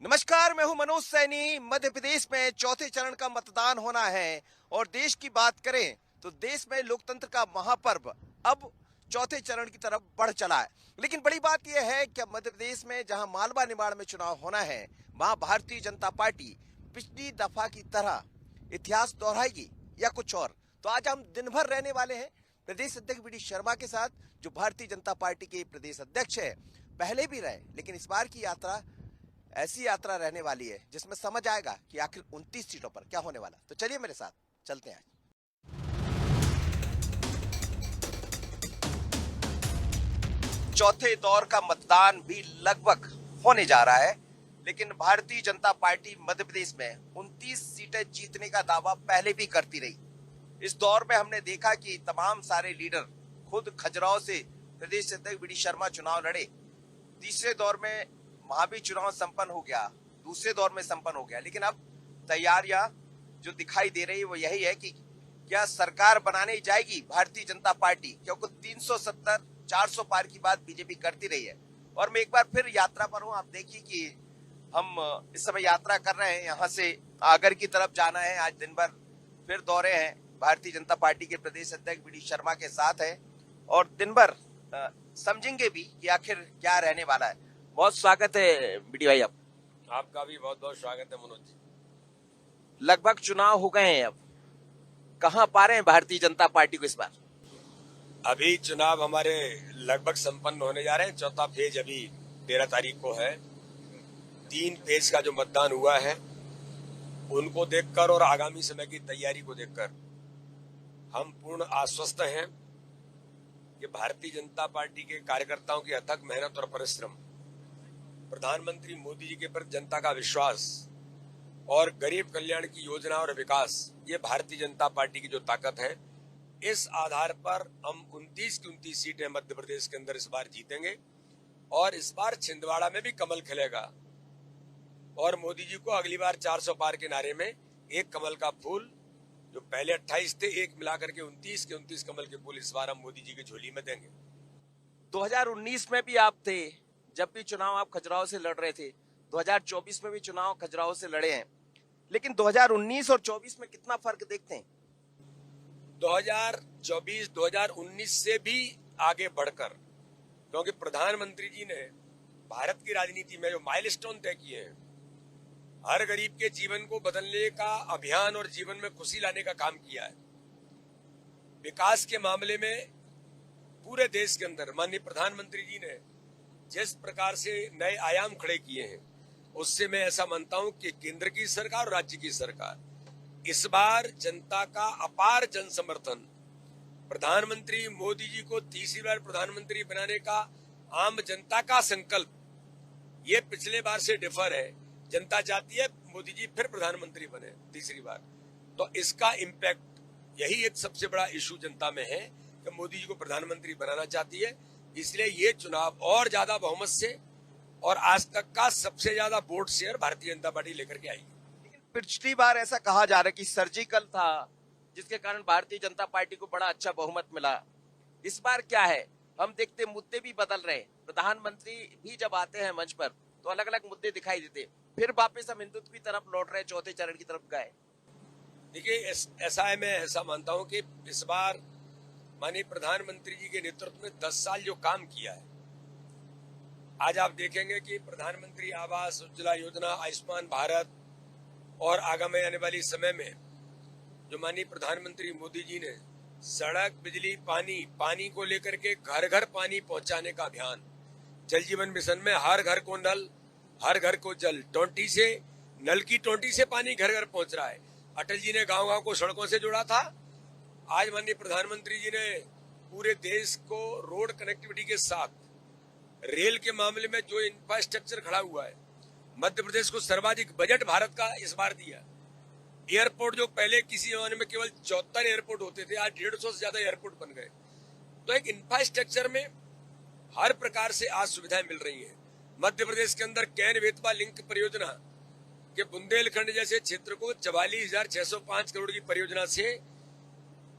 नमस्कार, मैं हूं मनोज सैनी। मध्य प्रदेश में चौथे चरण का मतदान होना है और देश की बात करें तो देश में लोकतंत्र का महापर्व अब चौथे चरण की तरफ बढ़ चला है। लेकिन बड़ी बात यह है कि अब मध्य प्रदेश में जहां मालवा निमाड़ में चुनाव होना है, वहां भारतीय जनता पार्टी पिछली दफा की तरह इतिहास दोहराएगी या कुछ और। तो आज हम दिन भर रहने वाले हैं प्रदेश अध्यक्ष वी डी शर्मा के साथ, जो भारतीय जनता पार्टी के प्रदेश अध्यक्ष है। पहले भी रहे, लेकिन इस बार की यात्रा ऐसी यात्रा रहने वाली है जिसमें समझ आएगा कि आखिर 29 सीटों पर क्या होने वाला। तो चलिए मेरे साथ चलते हैं। चौथे दौर का मतदान भी लगभग होने जा रहा है, लेकिन भारतीय जनता पार्टी मध्य प्रदेश में 29 सीटें जीतने का दावा पहले भी करती रही। इस दौर में हमने देखा कि तमाम सारे लीडर खुद खजुराहो से प्रदेश अध्यक्ष वी डी शर्मा चुनाव लड़े। तीसरे दौर में वहां भी चुनाव संपन्न हो गया, दूसरे दौर में संपन्न हो गया। लेकिन अब तैयारियां जो दिखाई दे रही है वो यही है कि क्या सरकार बनाने जाएगी भारतीय जनता पार्टी, क्योंकि 370 400 पार की बात बीजेपी करती रही है। और मैं एक बार फिर यात्रा पर हूं। आप देखिए कि हम इस समय यात्रा कर रहे हैं, यहाँ से आगर की तरफ जाना है। आज दिन भर फिर दौरे हैं, भारतीय जनता पार्टी के प्रदेश अध्यक्ष वी डी शर्मा के साथ है और दिन भर समझेंगे भी कि आखिर क्या रहने वाला है। बहुत स्वागत है बीडी भाई। आपका भी बहुत बहुत स्वागत है मनोज जी। लगभग चुनाव हो गए हैं, अब कहां पा रहे हैं भारतीय जनता पार्टी को इस बार? अभी चुनाव हमारे लगभग संपन्न होने जा रहे हैं। चौथा फेज अभी 13 तारीख को है। 3 फेज का जो मतदान हुआ है उनको देखकर और आगामी समय की तैयारी को देखकर हम पूर्ण आश्वस्त हैं कि भारतीय जनता पार्टी के कार्यकर्ताओं की अथक मेहनत और परिश्रम, प्रधानमंत्री मोदी जी के प्रति जनता का विश्वास और गरीब कल्याण की योजना और विकास, ये भारतीय जनता पार्टी की जो ताकत है, इस आधार पर हम 29 की 29 सीटें मध्य प्रदेश के अंदर इस बार जीतेंगे और इस बार छिंदवाड़ा में भी कमल खिलेगा और मोदी जी को अगली बार 400 पार के नारे में एक कमल का फूल, जो पहले 28 थे, एक मिलाकर के 29 के 29 कमल के फूल इस बार हम मोदी जी की झोली में देंगे। 2019 में भी आप थे, जब भी चुनाव आप खजुराहो से लड़ रहे थे। 2024 में भी चुनाव खजुराहो से लड़े हैं, लेकिन 2019 और 24 में कितना फर्क देखते हैं? 2024 2019 से भी आगे बढ़कर, क्योंकि प्रधानमंत्री जी ने भारत की राजनीति में जो माइलस्टोन तय किए हैं, हर गरीब के जीवन को बदलने का अभियान और जीवन में खुशी लाने का काम किया है। विकास के मामले में पूरे देश के अंदर माननीय प्रधानमंत्री जी ने जिस प्रकार से नए आयाम खड़े किए हैं, उससे मैं ऐसा मानता हूं कि केंद्र की सरकार और राज्य की सरकार, इस बार जनता का अपार जन समर्थन, प्रधानमंत्री मोदी जी को तीसरी बार प्रधानमंत्री बनाने का आम जनता का संकल्प, ये पिछले बार से डिफर है। जनता चाहती है मोदी जी फिर प्रधानमंत्री बने तीसरी बार, तो इसका इम्पैक्ट, यही एक सबसे बड़ा इशू जनता में है कि मोदी जी को प्रधानमंत्री बनाना चाहती है। इसलिए ये चुनाव और ज्यादा बहुमत से और आज तक का सबसे ज्यादा vote share Bharatiya Janata party लेकर के आएगी। लेकिन पिछली बार ऐसा कहा जा रहा है कि सर्जिकल था, जिसके कारण भारतीय जनता पार्टी को बड़ा अच्छा बहुमत मिला। इस बार क्या है? हम देखते मुद्दे भी बदल रहे हैं। प्रधानमंत्री भी जब आते हैं मंच पर तो अलग अलग मुद्दे दिखाई देते, फिर वापस हम हिंदुत्व की तरफ लौट रहे, चौथे चरण की तरफ गए। देखिए, ऐसा है, मैं ऐसा मानता हूं कि इस बार माननीय प्रधानमंत्री जी के नेतृत्व में 10 साल जो काम किया है, आज आप देखेंगे कि प्रधानमंत्री आवास उज्ज्वला योजना, आयुष्मान भारत और आगामी आने वाली समय में जो माननीय प्रधानमंत्री मोदी जी ने सड़क, बिजली, पानी को लेकर के घर घर पानी पहुंचाने का अभियान, जल जीवन मिशन में हर घर को नल, हर घर को जल, नल की टोंटी से पानी घर घर पहुंच रहा है। अटल जी ने गांव गांव को सड़कों से जोड़ा था। आज माननीय प्रधानमंत्री जी ने पूरे देश को रोड कनेक्टिविटी के साथ रेल के मामले में जो इंफ्रास्ट्रक्चर खड़ा हुआ है, मध्य प्रदेश को सर्वाधिक बजट भारत का इस बार दिया। एयरपोर्ट जो पहले किसी जमाने में केवल 74 एयरपोर्ट होते थे, आज 150 से ज्यादा एयरपोर्ट बन गए। तो एक इंफ्रास्ट्रक्चर में हर प्रकार से आज सुविधाएं मिल रही हैं। मध्य प्रदेश के अंदर कैन बेतवा लिंक परियोजना के बुंदेलखंड जैसे क्षेत्र को 44,605 करोड़ की परियोजना से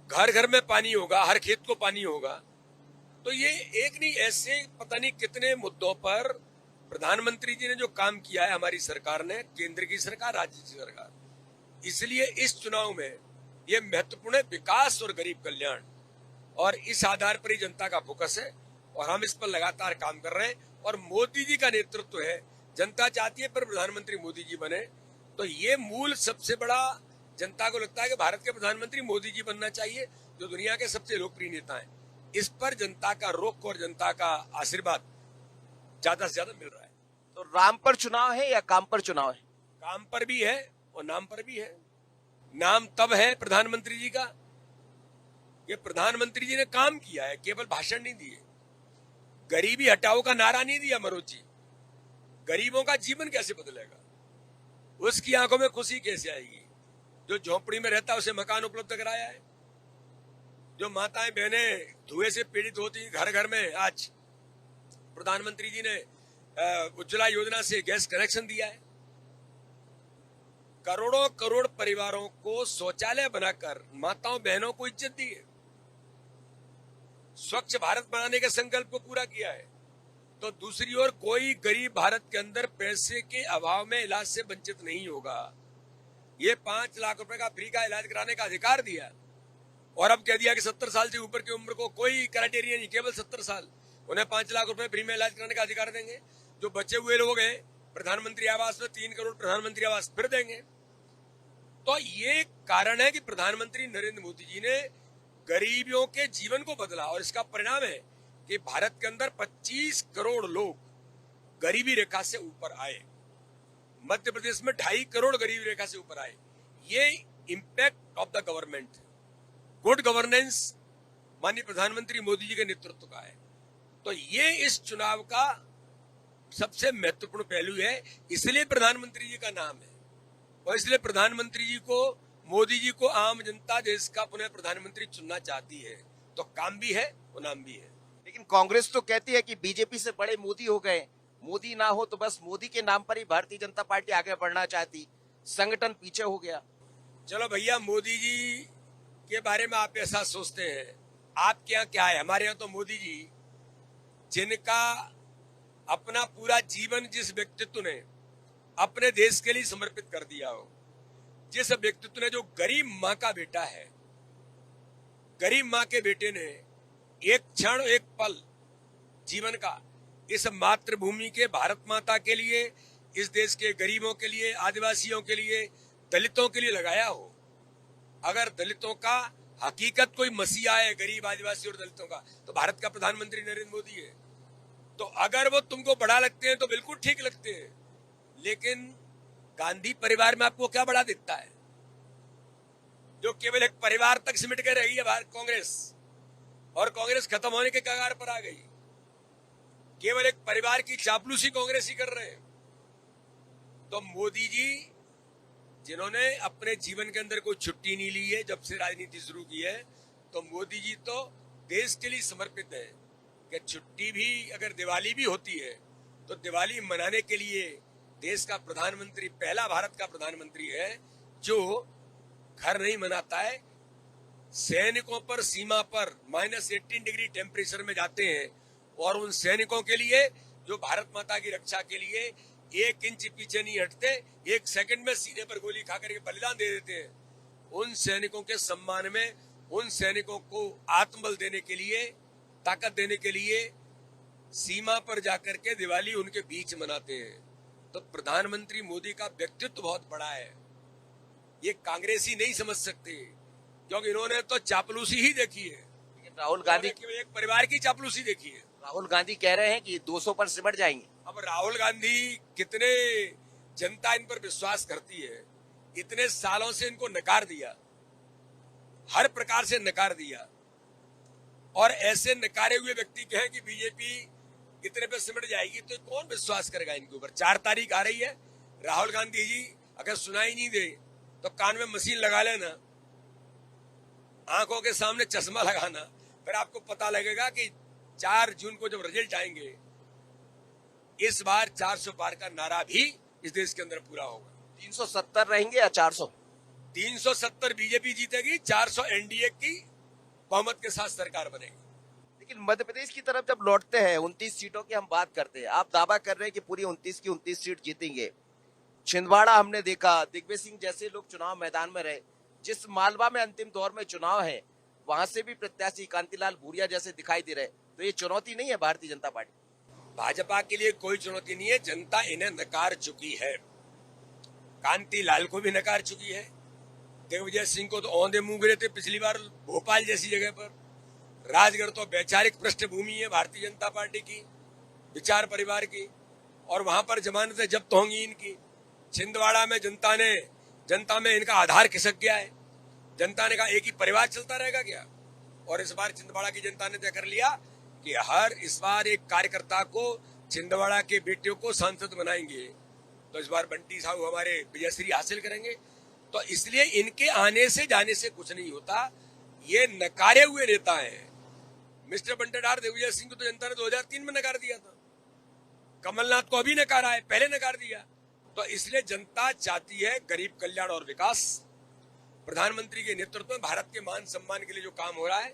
घर घर में पानी होगा, हर खेत को पानी होगा। तो ये एक नहीं, ऐसे पता नहीं कितने मुद्दों पर प्रधानमंत्री जी ने जो काम किया है हमारी सरकार ने, केंद्र की सरकार, राज्य की सरकार, इसलिए इस चुनाव में ये महत्वपूर्ण है विकास और गरीब कल्याण, और इस आधार पर ही जनता का फोकस है और हम इस पर लगातार काम कर रहे हैं। और मोदी जी का नेतृत्व है, जनता चाहती है पर प्रधानमंत्री मोदी जी बने, तो ये मूल सबसे बड़ा जनता को लगता है कि भारत के प्रधानमंत्री मोदी जी बनना चाहिए, जो दुनिया के सबसे लोकप्रिय नेता हैं। इस पर जनता का रुख और जनता का आशीर्वाद ज्यादा से ज्यादा मिल रहा है। तो राम पर चुनाव है या काम पर चुनाव है? काम पर भी है और नाम पर भी है। नाम तब है प्रधानमंत्री जी का, ये प्रधानमंत्री जी ने काम किया है, केवल भाषण नहीं दिए। गरीबी हटाओ का नारा नहीं दिया मनोज जी, गरीबों का जीवन कैसे बदलेगा, उसकी आंखों में खुशी कैसे आएगी। जो झोपड़ी में रहता है उसे मकान उपलब्ध कराया है, जो माताएं बहनें धुएं से पीड़ित होती घर घर में, आज प्रधानमंत्री जी ने उज्ज्वला योजना से गैस कनेक्शन दिया है। करोड़ों करोड़ परिवारों को शौचालय बनाकर माताओं बहनों को इज्जत दी है। स्वच्छ भारत बनाने के संकल्प को पूरा किया है। तो दूसरी ओर कोई गरीब भारत के अंदर पैसे के अभाव में इलाज से वंचित नहीं होगा। ये 5 लाख रुपए का फ्री का इलाज कराने का अधिकार दिया, और अब कह दिया कि 70 साल से ऊपर की उम्र को कोई क्राइटेरिया नहीं, केवल 70 साल, उन्हें 5 लाख रुपए फ्री में इलाज कराने का अधिकार देंगे। जो बचे हुए लोग हैं प्रधानमंत्री आवास में 3 करोड़ प्रधानमंत्री आवास फिर देंगे। तो ये कारण है कि प्रधानमंत्री नरेंद्र मोदी जी ने गरीबियों के जीवन को बदला, और इसका परिणाम है कि भारत के अंदर 25 करोड़ लोग गरीबी रेखा से ऊपर आए। मध्य प्रदेश में 2.5 करोड़ गरीबी रेखा से ऊपर आए। ये impact of the government, good governance माननीय प्रधानमंत्री मोदी जी के नेतृत्व का है। तो ये इस चुनाव का सबसे महत्वपूर्ण पहलू है, इसलिए प्रधानमंत्री जी का नाम है, और इसलिए प्रधानमंत्री जी को, मोदी जी को आम जनता देश का पुनः प्रधानमंत्री चुनना चाहती है। तो काम भी है और नाम भी है। लेकिन कांग्रेस तो कहती है कि बीजेपी से बड़े मोदी हो गए, मोदी ना हो तो बस मोदी के नाम पर ही भारतीय जनता पार्टी आगे बढ़ना चाहती, संगठन पीछे हो गया। चलो भैया, मोदी जी के बारे में आप ऐसा सोचते हैं, आपके यहाँ क्या है? हमारे यहाँ तो मोदी जी, जिनका अपना पूरा जीवन जिस व्यक्तित्व ने अपने देश के लिए समर्पित कर दिया हो, जिस व्यक्तित्व ने, जो गरीब माँ का बेटा है, गरीब माँ के बेटे ने एक क्षण एक पल जीवन का इस मातृभूमि के, भारत माता के लिए, इस देश के गरीबों के लिए, आदिवासियों के लिए, दलितों के लिए लगाया हो। अगर दलितों का हकीकत कोई मसीहा है, गरीब आदिवासी और दलितों का, तो भारत का प्रधानमंत्री नरेंद्र मोदी है। तो अगर वो तुमको बड़ा लगते हैं तो बिल्कुल ठीक लगते हैं, लेकिन गांधी परिवार में आपको क्या बड़ा दिखता है? जो केवल एक परिवार तक सिमट के रही है भारत कांग्रेस, और कांग्रेस खत्म होने के कगार पर आ गई। केवल एक परिवार की चापलूसी कांग्रेस ही कर रहे हैं। तो मोदी जी, जिन्होंने अपने जीवन के अंदर कोई छुट्टी नहीं ली है जब से राजनीति शुरू की है, तो मोदी जी तो देश के लिए समर्पित है कि छुट्टी भी, अगर दिवाली भी होती है तो दिवाली मनाने के लिए देश का प्रधानमंत्री, पहला भारत का प्रधानमंत्री है जो घर नहीं मनाता है। सैनिकों पर सीमा पर -18 डिग्री टेम्परेचर में जाते हैं, और उन सैनिकों के लिए जो भारत माता की रक्षा के लिए 1 इंच पीछे नहीं हटते, 1 सेकंड में सीने पर गोली खा करके बलिदान दे देते हैं। उन सैनिकों के सम्मान में, उन सैनिकों को आत्मबल देने के लिए, ताकत देने के लिए सीमा पर जाकर के दिवाली उनके बीच मनाते हैं। तो प्रधानमंत्री मोदी का व्यक्तित्व बहुत बड़ा है, ये कांग्रेसी नहीं समझ सकते, क्योंकि इन्होंने तो चापलूसी ही देखी है। राहुल गांधी, एक परिवार की चापलूसी देखी है। राहुल गांधी कह रहे हैं कि 200 पर सिमट जाएंगे। अब राहुल गांधी, कितने जनता इन पर विश्वास करती है, इतने सालों से इनको नकार दिया, हर प्रकार से नकार दिया, और ऐसे नकारे हुए व्यक्ति कहें कि बीजेपी इतने पे सिमट जाएगी, तो कौन विश्वास करेगा इनके ऊपर? 4 तारीख आ रही है, राहुल गांधी जी अगर सुनाई नहीं दे तो कान में मशीन लगा लेना, आंखों के सामने चश्मा लगाना, फिर आपको पता लगेगा कि 4 जून को जब रिजल्ट आएंगे, इस बार 400 पार का नारा भी इस देश के अंदर पूरा होगा। 370 रहेंगे या 400? 370 बीजेपी जीतेगी, 400 एनडीए की बहुमत के साथ सरकार बनेगी। लेकिन मध्य प्रदेश की तरफ जब लौटते हैं, 29 सीटों की हम बात करते हैं, आप दावा कर रहे हैं कि पूरी 29 की 29 सीट जीतेंगे। छिंदवाड़ा हमने देखा, दिग्विजय सिंह जैसे लोग चुनाव मैदान में रहे। जिस मालवा में अंतिम दौर में चुनाव है, वहां से भी प्रत्याशी कांतिलाल भूरिया जैसे दिखाई दे रहे। तो ये चुनौती नहीं है भारतीय जनता पार्टी? भाजपा के लिए कोई चुनौती नहीं है, जनता इन्हें नकार चुकी है। कांतिलाल को भी नकार चुकी है। दिग्विजय सिंह को तो औंधे मुंह गिरे थे पिछली बार भोपाल जैसी जगह पर। राजगढ़ तो वैचारिक पृष्ठभूमि है भारतीय जनता पार्टी की, विचार परिवार की, और वहां पर जमानतें जब्त होंगी इनकी। छिंदवाड़ा में जनता में इनका आधार खिसक गया है। जनता ने कहा एक ही परिवार चलता रहेगा क्या? और इस बार छिंदवाड़ा की जनता ने तय कर लिया कि इस बार एक कार्यकर्ता को छिंदवाड़ा के बेटियों को सांसद बनाएंगे। तो इस बार बंटी साहू हमारे विजयश्री हासिल करेंगे। तो इसलिए इनके आने से जाने से कुछ नहीं होता। ये नकारे हुए नेता हैं। मिस्टर बंटाधार दिग्विजय सिंह को तो जनता ने 2003 में नकार दिया था। कमलनाथ को अभी नकारा है, पहले नकार दिया। तो इसलिए जनता चाहती है गरीब कल्याण और विकास। प्रधानमंत्री के नेतृत्व में भारत के मान सम्मान के लिए जो काम हो रहा है,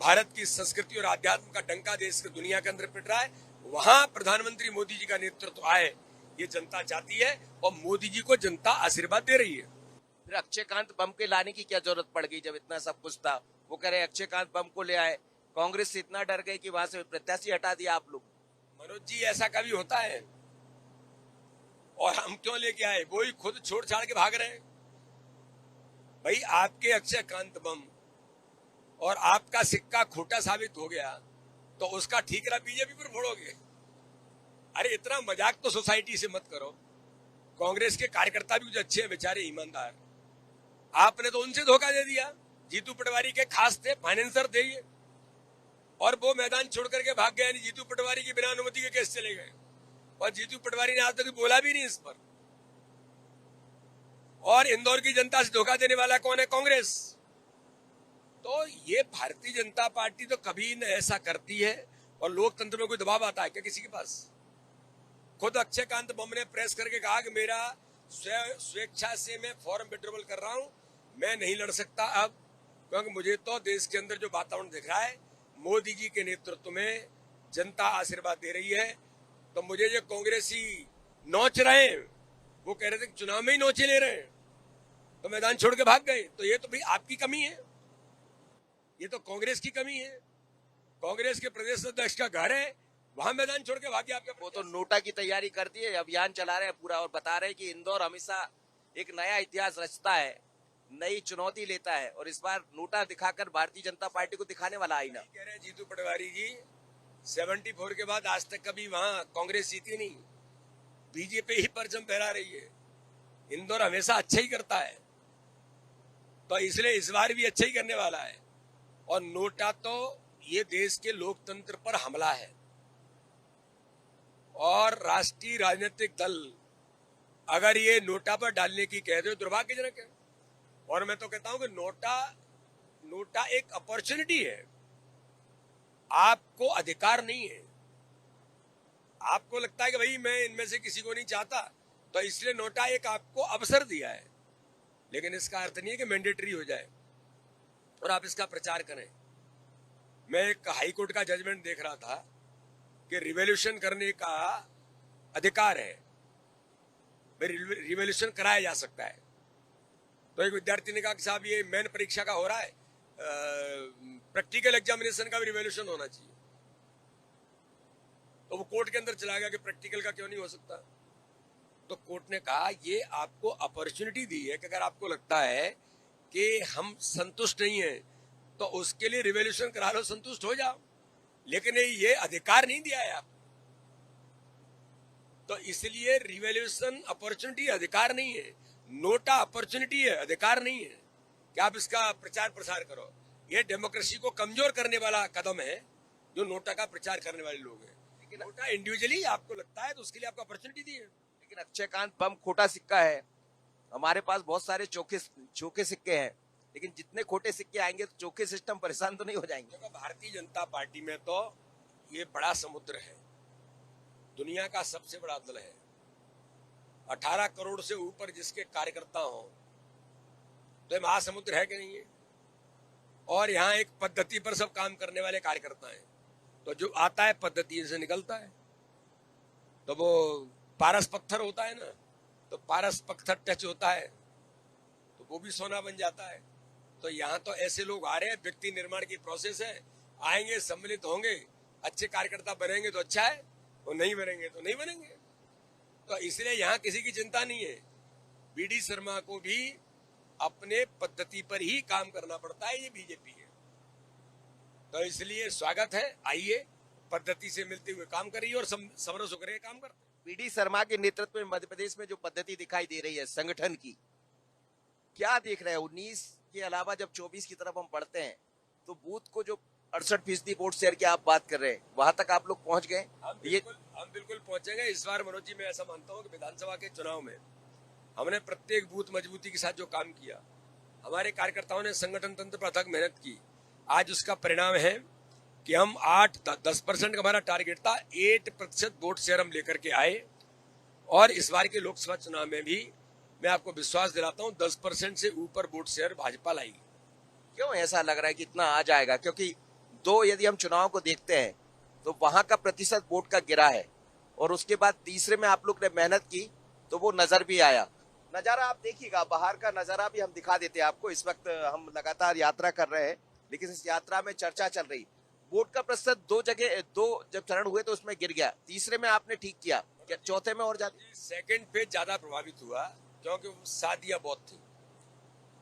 भारत की संस्कृति और आध्यात्म का डंका देश की दुनिया के अंदर पिट रहा है, वहां प्रधानमंत्री मोदी जी का नेतृत्व आए, ये जनता चाहती है। और मोदी जी को जनता आशीर्वाद दे रही है। फिर अक्षयकांत बम के लाने की क्या जरूरत पड़ गई? जब इतना सब कुछ था, वो कह रहे अक्षयकांत बम को ले आए। कांग्रेस से इतना डर गए कि वहां से प्रत्याशी हटा दिया आप लोग। मनोज जी, ऐसा कभी होता है? और हम क्यों लेके आए? वो ही खुद छोड़ छाड़ के भाग रहे हैं। भाई, आपके अक्षयकांत बम और आपका सिक्का खोटा साबित हो गया तो उसका ठीकरा बीजेपी पर फोड़ोगे? अरे इतना मजाक तो सोसाइटी से मत करो। कांग्रेस के कार्यकर्ता भी कुछ अच्छे हैं बेचारे, ईमानदार। आपने तो उनसे धोखा दे दिया। जीतू पटवारी के खास थे, फाइनेंसर थे ये, और वो मैदान छोड़ करके भाग गए। जीतू पटवारी की बिना अनुमति के केस चले गए, और जीतू पटवारी ने आज तक बोला भी नहीं इस पर। और इंदौर की जनता से धोखा देने वाला कौन है? कांग्रेस। तो ये भारतीय जनता पार्टी तो कभी न ऐसा करती है। और लोकतंत्र में कोई दबाव आता है क्या किसी के पास? खुद अक्षयकांत बम ने प्रेस करके कहा कि मेरा स्वेच्छा से मैं फॉर्म विड्रॉवल कर रहा हूं, मैं नहीं लड़ सकता अब, क्योंकि मुझे तो देश के अंदर जो वातावरण दिख रहा है, मोदी जी के नेतृत्व में जनता आशीर्वाद दे रही है। तो मुझे जो कांग्रेसी नोच रहे हैं, वो कह रहे थे कि चुनाव में ही नोचे ले रहे हैं, तो मैदान छोड़ के भाग गए। तो ये तो भाई आपकी कमी है, ये तो कांग्रेस की कमी है। कांग्रेस के प्रदेश अध्यक्ष का घर है, वहां मैदान छोड़ के भागे आपके। वो तो नोटा की तैयारी करती है, अभियान चला रहे हैं पूरा, और बता रहे हैं कि इंदौर हमेशा एक नया इतिहास रचता है, नई चुनौती लेता है। और इस बार नोटा दिखाकर भारतीय जनता पार्टी को दिखाने वाला आईना। कह रहे हैं जीतू पटवारी जी, 74 के बाद आज तक कभी वहां कांग्रेस जीती नहीं, बीजेपी ही परचम फहरा रही है। इंदौर हमेशा अच्छा ही करता है, तो इसलिए इस बार भी अच्छा ही करने वाला है। और नोटा तो ये देश के लोकतंत्र पर हमला है। और राष्ट्रीय राजनीतिक दल अगर ये नोटा पर डालने की कह दे, दुर्भाग्यजनक है। और मैं तो कहता हूं कि नोटा एक अपॉर्चुनिटी है, आपको अधिकार नहीं है। आपको लगता है कि भाई मैं इनमें से किसी को नहीं चाहता, तो इसलिए नोटा एक आपको अवसर दिया है, लेकिन इसका अर्थ नहीं है कि मैंडेटरी हो जाए और आप इसका प्रचार करें। मैं एक हाईकोर्ट का जजमेंट देख रहा था कि रिवॉल्यूशन करने का अधिकार है, रिवॉल्यूशन कराया जा सकता है। तो एक विद्यार्थी ने कहा कि साहब ये मेन परीक्षा का हो रहा है, प्रैक्टिकल एग्जामिनेशन का भी रिवॉल्यूशन होना चाहिए। तो वो कोर्ट के अंदर चला गया कि प्रैक्टिकल का क्यों नहीं हो सकता। तो कोर्ट ने कहा ये आपको अपॉर्चुनिटी दी है कि अगर आपको लगता है कि हम संतुष्ट नहीं है तो उसके लिए रिवॉल्यूशन करा लो, संतुष्ट हो जाओ, लेकिन ये अधिकार नहीं दिया है आपको। तो इसलिए रिवॉल्यूशन अपॉर्चुनिटी, अधिकार नहीं है। नोटा अपॉर्चुनिटी है, अधिकार नहीं है कि आप इसका प्रचार प्रसार करो। ये डेमोक्रेसी को कमजोर करने वाला कदम है जो नोटा का प्रचार करने वाले लोग हैं। लेकिन नोटा इंडिविजुअली आपको लगता है तो उसके लिए आपको अपॉर्चुनिटी दी है। लेकिन अक्षयकांत बम खोटा सिक्का है, हमारे पास बहुत सारे चौके सिक्के हैं, लेकिन जितने खोटे सिक्के आएंगे तो चौके सिस्टम परेशान तो नहीं हो जाएंगे? देखो, भारतीय जनता पार्टी में तो ये बड़ा समुद्र है, दुनिया का सबसे बड़ा दल है। 18 करोड़ से ऊपर जिसके कार्यकर्ता हो, तो ये महासमुद्र है कि नहीं है? और यहाँ एक पद्धति पर सब काम करने वाले कार्यकर्ता हैं। तो जो आता है पद्धति से निकलता है। तो वो पारस पत्थर होता है ना, तो पारस पत्थर टच होता है तो वो भी सोना बन जाता है। तो यहाँ तो ऐसे लोग आ रहे हैं, व्यक्ति निर्माण की प्रोसेस है, आएंगे, सम्मिलित होंगे, अच्छे कार्यकर्ता बनेंगे तो अच्छा है, वो नहीं बनेंगे तो नहीं बनेंगे। तो इसलिए यहाँ किसी की चिंता नहीं है। बीडी शर्मा को भी अपने पद्धति पर ही काम करना पड़ता है, ये बीजेपी है। तो इसलिए स्वागत है, आइए पद्धति से मिलते हुए काम करिए और समर सुखरे काम करते। बीडी शर्मा के नेतृत्व में मध्य प्रदेश में जो पद्धति दिखाई दे रही है संगठन की, क्या देख रहे हैं? 19 के अलावा जब 24 की तरफ हम बढ़ते हैं तो बूथ को जो 68% वोट शेयर की आप बात कर रहे हैं, वहां तक आप लोग पहुंच गए? हम बिल्कुल पहुंचेंगे। इस बार मनोज जी, मैं ऐसा मानता हूं कि विधानसभा के चुनाव में हमने प्रत्येक बूथ मजबूती के साथ जो काम किया, हमारे कार्यकर्ताओं ने संगठन तंत्र पर अथक मेहनत की, आज उसका परिणाम है कि हम 8-10% का हमारा टारगेट था, 8% वोट शेयर हम लेकर के आए। और इस बार के लोकसभा चुनाव में भी मैं आपको विश्वास दिलाता हूं 10% से ऊपर वोट शेयर भाजपा लाएगी। क्यों ऐसा लग रहा है कि इतना आ जाएगा? क्योंकि यदि हम चुनाव को देखते हैं तो वहां का प्रतिशत वोट का गिरा है और उसके बाद तीसरे में आप लोग ने मेहनत की तो वो नजर भी आया। नजारा आप देखिएगा, बाहर का नजारा भी हम दिखा देते हैं आपको। इस वक्त हम लगातार यात्रा कर रहे हैं, लेकिन इस यात्रा में चर्चा चल रही। वोट का प्रतिशत दो जब चरण हुए तो उसमें गिर गया, तीसरे में आपने ठीक किया, क्या चौथे में और ज्यादा? सेकंड फेज ज्यादा प्रभावित हुआ क्योंकि शादियां बहुत थी।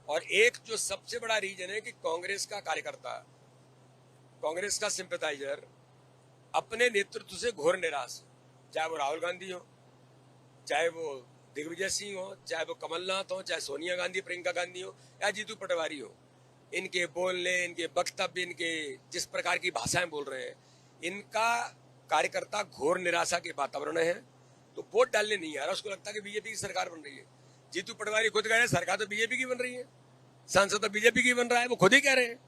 और एक जो सबसे बड़ा रीजन है कि कांग्रेस का कार्यकर्ता, कांग्रेस का सिंपैथाइजर अपने नेतृत्व से घोर निराश, चाहे वो राहुल गांधी हो, चाहे वो दिग्विजय सिंह हो, चाहे वो कमलनाथ हो, चाहे सोनिया गांधी, प्रियंका गांधी हो या जीतू पटवारी हो। इनके बोलने, इनके वक्तव्य, इनके जिस प्रकार की भाषाएं बोल रहे हैं, इनका कार्यकर्ता घोर निराशा के वातावरण है। तो वोट डालने नहीं आ रहा, उसको लगता है कि बीजेपी की सरकार बन रही है। जीतू पटवारी खुद कह रहे हैं सरकार तो बीजेपी की बन रही है, सांसद तो बीजेपी की बन रहा है, वो खुद ही कह रहे हैं।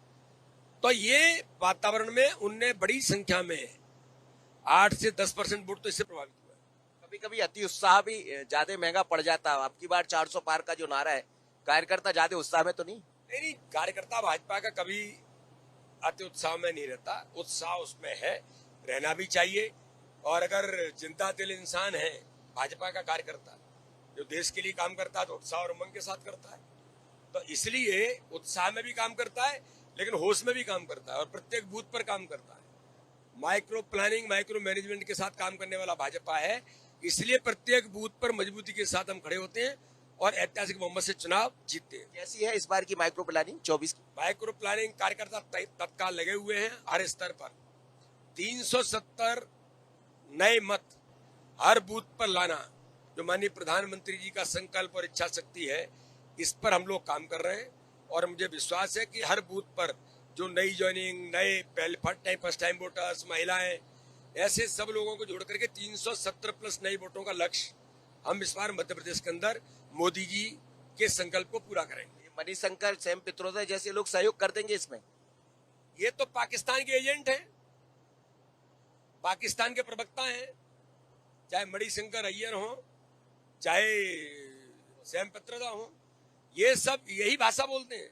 तो ये वातावरण में उनने बड़ी संख्या में 8 से 10% वोट तो इससे प्रभावित हुआ है। कभी कभी अति उत्साह भी ज्यादा महंगा पड़ जाता है। आपकी बार 400 पार का जो नारा है, कार्यकर्ता ज्यादा उत्साह में तो नहीं? नहीं, कार्यकर्ता भाजपा का कभी अति उत्साह में नहीं रहता, उत्साह उसमें है, रहना भी चाहिए। और अगर जिंदा दिल इंसान है भाजपा का कार्यकर्ता, जो देश के लिए काम करता है तो उत्साह और उमंग के साथ करता है। तो इसलिए उत्साह में भी काम करता है, लेकिन होश में भी काम करता है और प्रत्येक बूथ पर काम करता है। माइक्रो प्लानिंग, माइक्रो मैनेजमेंट के साथ काम करने वाला भाजपा है, इसलिए प्रत्येक बूथ पर मजबूती के साथ हम खड़े होते हैं और ऐतिहासिक बहुमत से चुनाव जीतते हैं। कैसी है इस बार की माइक्रो प्लानिंग 24 की? माइक्रो प्लानिंग कार्यकर्ता तत्काल लगे हुए हैं हर स्तर पर। 370 नए मत हर बूथ पर लाना, जो माननीय प्रधानमंत्री जी का संकल्प और इच्छा शक्ति है, इस पर हम लोग काम कर रहे हैं। और मुझे विश्वास है कि हर बूथ पर जो नई ज्वाइनिंग, नए पहले फर्स्ट टाइम वोटर्स, महिलाएं, ऐसे सब लोगों को जोड़ करके 370 प्लस नए वोटों का लक्ष्य हम इस बार मध्य प्रदेश के अंदर मोदी जी के संकल्प को पूरा करेंगे। मणिशंकर, सैम पित्रोदा जैसे लोग सहयोग कर देंगे इसमें? ये तो पाकिस्तान के एजेंट हैं, पाकिस्तान के प्रवक्ता हैं, चाहे मणिशंकर अय्यर हो, चाहे सैम पित्रोदा हो, ये सब यही भाषा बोलते हैं।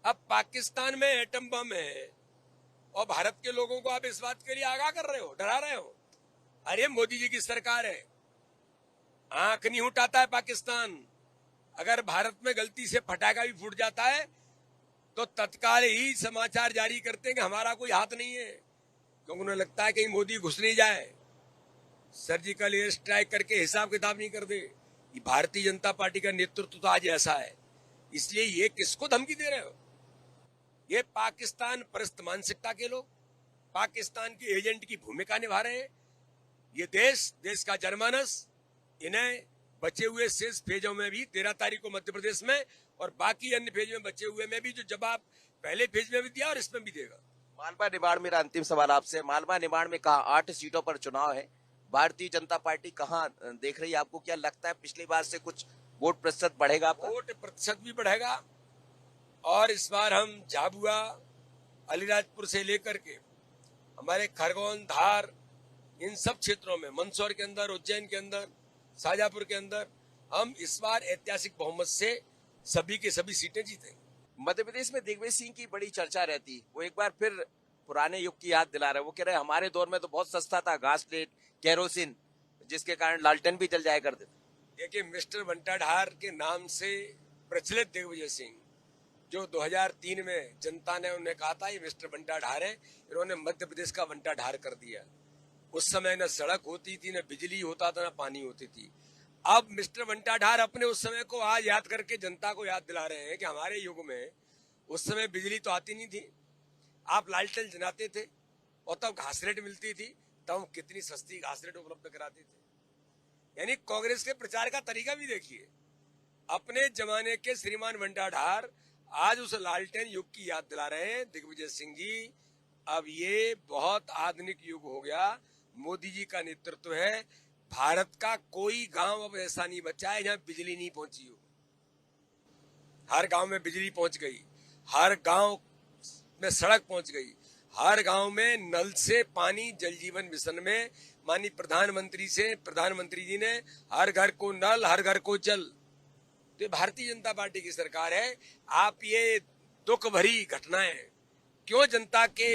अब पाकिस्तान में एटम बम है और भारत के लोगों को आप इस बात के लिए आगाह कर रहे हो, डरा रहे हो। अरे मोदी जी की सरकार है, आंख नहीं उठाता है पाकिस्तान। अगर भारत में गलती से पटाखा भी फूट जाता है तो तत्काल ही समाचार जारी करते हैं कि हमारा कोई हाथ नहीं है, क्योंकि उन्हें लगता है कहीं मोदी घुस नहीं जाए, सर्जिकल एयर स्ट्राइक करके हिसाब किताब नहीं कर दे। ये भारतीय जनता पार्टी का नेतृत्व तो आज ऐसा है, इसलिए ये किसको धमकी दे रहे हो? ये पाकिस्तान परस्त मानसिकता के लोग पाकिस्तान के एजेंट की भूमिका निभा रहे हैं। ये देश का जनमानस इन्हें बचे हुए शेष फेजों में भी 13 तारीख को मध्य प्रदेश में और बाकी अन्य फेज में बचे हुए में भी जो जवाब पहले फेज में भी दिया और इसमें भी देगा। मालवा निमाड़, मेरा अंतिम सवाल आपसे। मालवा निमाड़ में कहा 8 सीटों पर चुनाव है, भारतीय जनता पार्टी कहाँ देख रही है? आपको क्या लगता है पिछली बार से कुछ वोट प्रतिशत बढ़ेगा आपका? वोट प्रतिशत भी बढ़ेगा और इस बार हम झाबुआ, अलीराजपुर से लेकर के हमारे खरगोन, धार, इन सब क्षेत्रों में, मंदसौर के अंदर, उज्जैन के अंदर, शाजापुर के अंदर, हम इस बार ऐतिहासिक बहुमत से सभी के सभी सीटें जीतेंगे। मध्य प्रदेश में दिग्विजय सिंह की बड़ी चर्चा रहती, वो एक बार फिर पुराने युग की याद दिला रहे हैं। वो कह रहे हैं हमारे दौर में तो बहुत सस्ता था घास प्लेट, केरोसिन, जिसके कारण लालटेन भी जल जाया करते थे। देखिए, मिस्टर बंटा ढार के नाम से प्रचलित दिग्विजय सिंह, जो 2003 में जनता ने उन्हें कहा था ये मिस्टर बंटा ढार है, इन्होंने मध्य प्रदेश का बंटा ढार कर दिया। उस समय न सड़क होती थी, न बिजली होता था, न पानी होती थी। अब मिस्टर बंटा ढार अपने उस समय को आज याद करके जनता को याद दिला रहे हैं कि हमारे युग में उस समय बिजली तो आती नहीं थी, आप लालटेन जलाते थे और तब घासलेट मिलती थी, तब कितनी सस्ती घासलेट उपलब्ध कराते थे। यानी कांग्रेस के प्रचार का तरीका भी देखिए। अपने जमाने के श्रीमान बंटा ढार आज उस लालटेन युग की याद दिला रहे हैं। दिग्विजय सिंह जी, अब ये बहुत आधुनिक युग हो गया, मोदी जी का नेतृत्व है। भारत का कोई गांव अब ऐसा नहीं बचा है जहां बिजली नहीं पहुंची हो। हर गांव में बिजली पहुंच गई, हर गांव में सड़क पहुंच गई, हर गांव में नल से पानी, जल जीवन मिशन में माननीय प्रधानमंत्री जी ने हर घर को नल, हर घर को जल। तो भारतीय जनता पार्टी की सरकार है। आप ये दुख भरी घटनाएं क्यों जनता के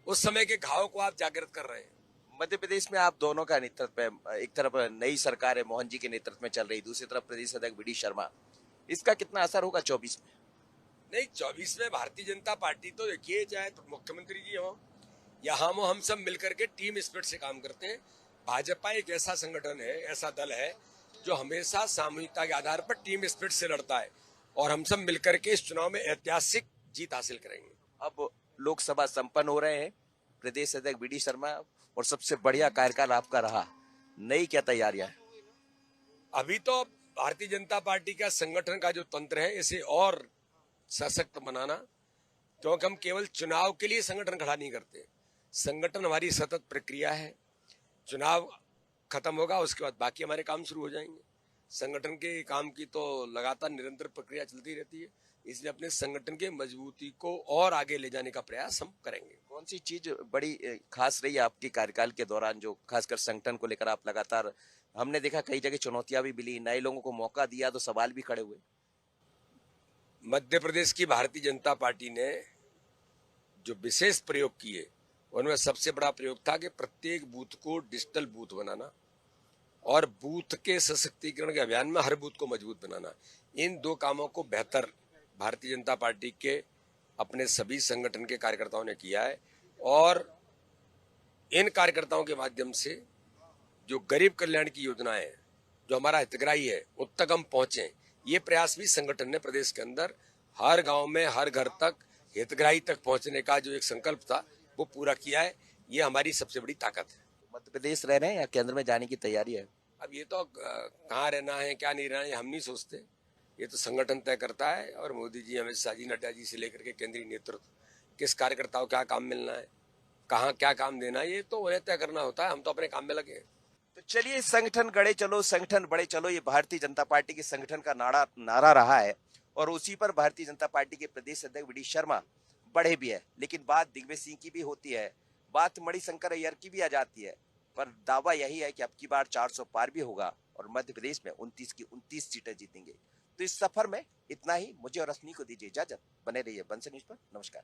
उस समय के घाव को आप जागृत कर रहे हैं? मध्य प्रदेश में आप दोनों का नेतृत्व है, एक तरफ नई सरकार है मोहन जी के नेतृत्व में चल रही, दूसरी तरफ प्रदेश अध्यक्ष वी डी शर्मा, इसका कितना असर होगा 24 में? नहीं, 24 में भारतीय जनता पार्टी तो देखिए, चाहे तो मुख्यमंत्री जी हो या हम सब मिलकर के टीम स्पिरिट से काम करते हैं। भाजपा एक ऐसा संगठन है, ऐसा दल है जो हमेशा सामूहिकता के आधार पर टीम स्पिरिट से लड़ता है और हम सब मिलकर के इस चुनाव में ऐतिहासिक जीत हासिल करेंगे। अब लोकसभा संपन्न हो रहे हैं, प्रदेश अध्यक्ष वी डी शर्मा, और सबसे बढ़िया कार्यकाल आपका रहा, नई क्या तैयारियां हैं? अभी तो भारतीय जनता पार्टी का संगठन का जो तंत्र है, इसे और सशक्त बनाना, क्योंकि हम केवल चुनाव के लिए संगठन खड़ा नहीं करते। संगठन हमारी सतत प्रक्रिया है। चुनाव खत्म होगा, उसके बाद बाकी हमारे काम शुरू हो जाएंगे। संगठन के काम की तो लगातार निरंतर प्रक्रिया चलती रहती है, इसलिए अपने संगठन के मजबूती को और आगे ले जाने का प्रयास हम करेंगे। कौन सी चीज बड़ी खास रही आपके कार्यकाल के दौरान, जो खासकर संगठन को लेकर आप लगातार, हमने देखा कई जगह चुनौतियां भी मिली, नए लोगों को मौका दिया तो सवाल भी खड़े हुए? मध्य प्रदेश की भारतीय जनता पार्टी ने जो विशेष प्रयोग किए, उनमें सबसे बड़ा प्रयोग था कि प्रत्येक बूथ को डिजिटल बूथ बनाना और बूथ के सशक्तिकरण के अभियान में हर बूथ को मजबूत बनाना। इन दो कामों को बेहतर भारतीय जनता पार्टी के अपने सभी संगठन के कार्यकर्ताओं ने किया है और इन कार्यकर्ताओं के माध्यम से जो गरीब कल्याण की योजनाएं, जो हमारा हितग्राही है, उन तक हम पहुंचे, ये प्रयास भी संगठन ने प्रदेश के अंदर हर गांव में, हर घर तक, हितग्राही तक पहुंचने का जो एक संकल्प था, वो पूरा किया है। ये हमारी सबसे बड़ी ताकत है। मध्य प्रदेश रह रहे हैं या केंद्र में जाने की तैयारी है? अब ये तो कहाँ रहना है, क्या नहीं रहना है, हम नहीं सोचते, ये तो संगठन तय करता है। और मोदी जी, अमित शाह जी, नड्डा जी से लेकर के केंद्रीय नेतृत्व, किस कार्यकर्ताओं क्या काम मिलना है, कहाँ क्या काम देना है, ये तो उन्हें तय करना होता है। हम तो अपने काम में लगे हैं। तो चलिए, संगठन गड़े चलो, संगठन बढ़े चलो, ये भारतीय जनता पार्टी के संगठन का नारा रहा है और उसी पर भारतीय जनता पार्टी के प्रदेश अध्यक्ष वी डी शर्मा बढ़े भी है। लेकिन बात दिग्विजय सिंह की भी होती है, बात मणिशंकर अय्यर की भी आ जाती है, पर दावा यही है कि अब की बार 400 पार भी होगा और मध्य प्रदेश में 29 की 29 सीटें जीतेंगे। तो इस सफर में इतना ही। मुझे और रश्मि को दीजिए इजाजत। बने रहिए बंसल न्यूज पर। नमस्कार।